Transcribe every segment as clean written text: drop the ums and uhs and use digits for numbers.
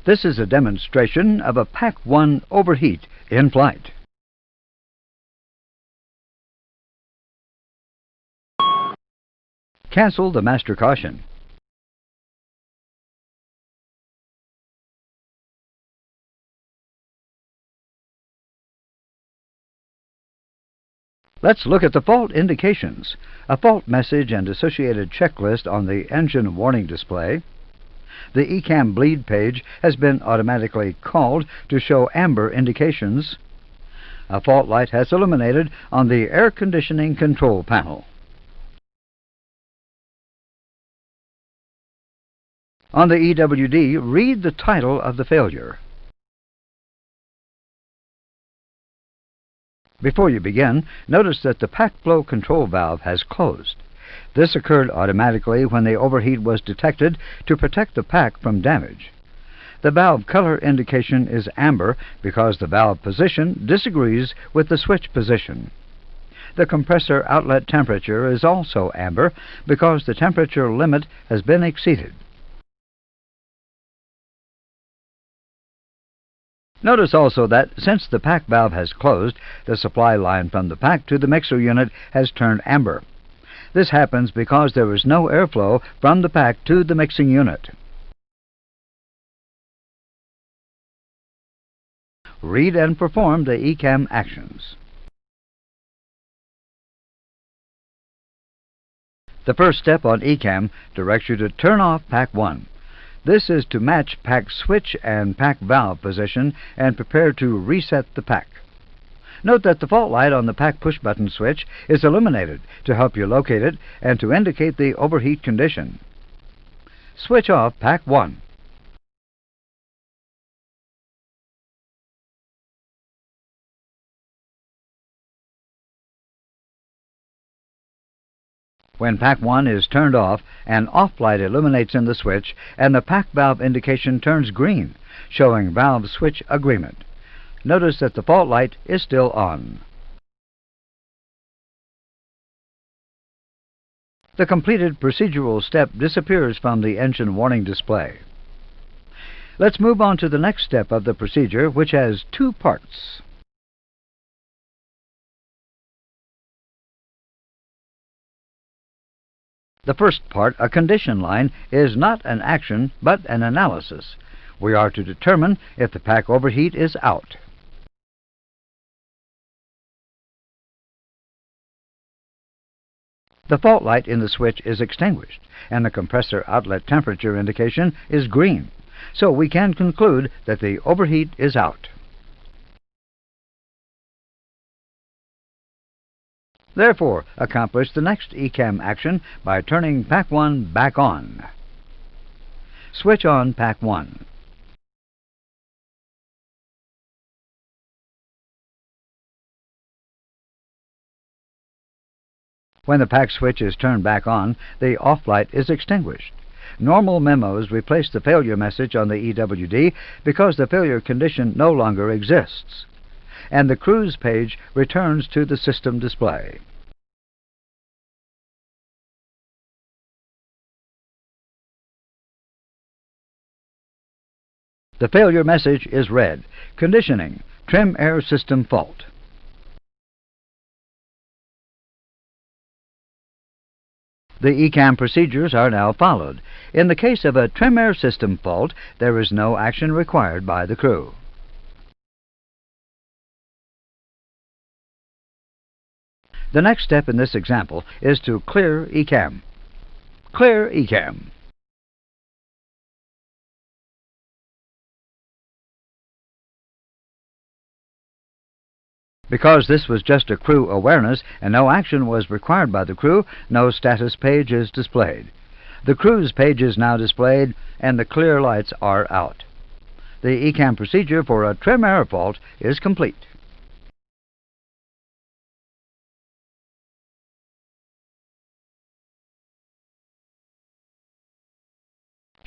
This is a demonstration of a Pack 1 overheat in flight. Cancel the master caution. Let's look at the fault indications. A fault message and associated checklist on the engine warning display. The ECAM bleed page has been automatically called to show amber indications. A fault light has illuminated on the air conditioning control panel. On the EWD, read the title of the failure. Before you begin, notice that the pack flow control valve has closed. This occurred automatically when the overheat was detected to protect the pack from damage. The valve color indication is amber because the valve position disagrees with the switch position. The compressor outlet temperature is also amber because the temperature limit has been exceeded. Notice also that since the pack valve has closed, the supply line from the pack to the mixer unit has turned amber. This happens because there is no airflow from the pack to the mixing unit. Read and perform the ECAM actions. The first step on ECAM directs you to turn off Pack 1. This is to match pack switch and pack valve position and prepare to reset the pack. Note that the fault light on the pack push-button switch is illuminated to help you locate it and to indicate the overheat condition. Switch off Pack 1. When Pack 1 is turned off, an off light illuminates in the switch and the pack valve indication turns green, showing valve switch agreement. Notice that the fault light is still on. The completed procedural step disappears from the engine warning display. Let's move on to the next step of the procedure, which has two parts. The first part, a condition line, is not an action but an analysis. We are to determine if the pack overheat is out. The fault light in the switch is extinguished, and the compressor outlet temperature indication is green, so we can conclude that the overheat is out. Therefore, accomplish the next ECAM action by turning Pack 1 back on. Switch on Pack 1. When the pack switch is turned back on, the off light is extinguished. Normal memos replace the failure message on the EWD because the failure condition no longer exists, and the cruise page returns to the system display. The failure message is read. Conditioning, trim air system fault. The ECAM procedures are now followed. In the case of a trim air system fault, there is no action required by the crew. The next step in this example is to clear ECAM. Clear ECAM. Because this was just a crew awareness and no action was required by the crew, no status page is displayed. The cruise page is now displayed and the clear lights are out. The ECAM procedure for a trim air fault is complete.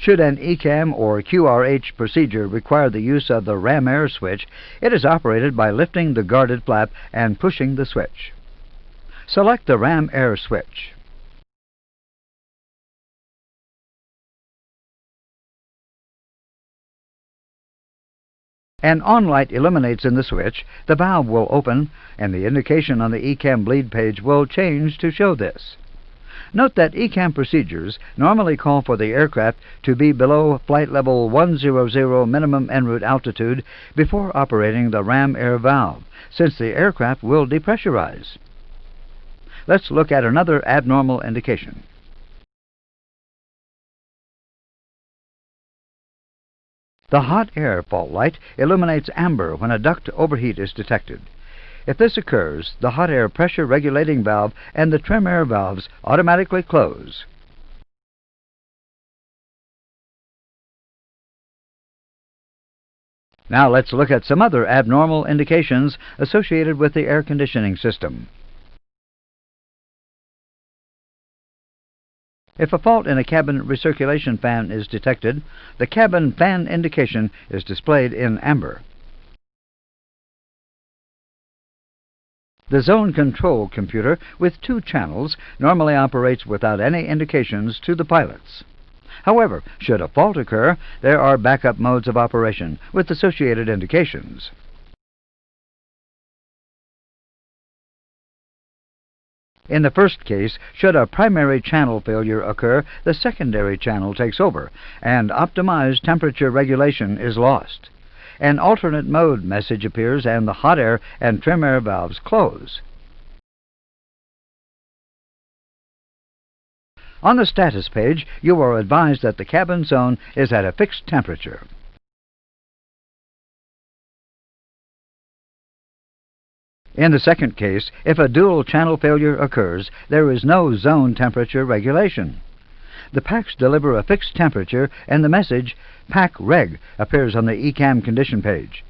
Should an ECAM or QRH procedure require the use of the ram air switch, it is operated by lifting the guarded flap and pushing the switch. Select the ram air switch. An on light illuminates in the switch, the valve will open, and the indication on the ECAM bleed page will change to show this. Note that ECAM procedures normally call for the aircraft to be below flight level 100 minimum en route altitude before operating the ram air valve, since the aircraft will depressurize. Let's look at another abnormal indication. The hot air fault light illuminates amber when a duct overheat is detected. If this occurs, the hot air pressure regulating valve and the trim air valves automatically close. Now let's look at some other abnormal indications associated with the air conditioning system. If a fault in a cabin recirculation fan is detected, the cabin fan indication is displayed in amber. The zone control computer with 2 channels normally operates without any indications to the pilots. However, should a fault occur, there are backup modes of operation with associated indications. In the first case, should a primary channel failure occur, the secondary channel takes over, and optimized temperature regulation is lost. An alternate mode message appears and the hot air and trim air valves close. On the status page, you are advised that the cabin zone is at a fixed temperature. In the second case, if a dual channel failure occurs, there is no zone temperature regulation. The packs deliver a fixed temperature, and the message "Pack Reg" appears on the ECAM condition page.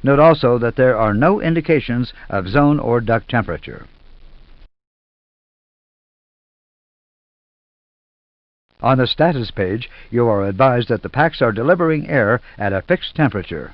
Note also that there are no indications of zone or duct temperature. On the status page, you are advised that the packs are delivering air at a fixed temperature.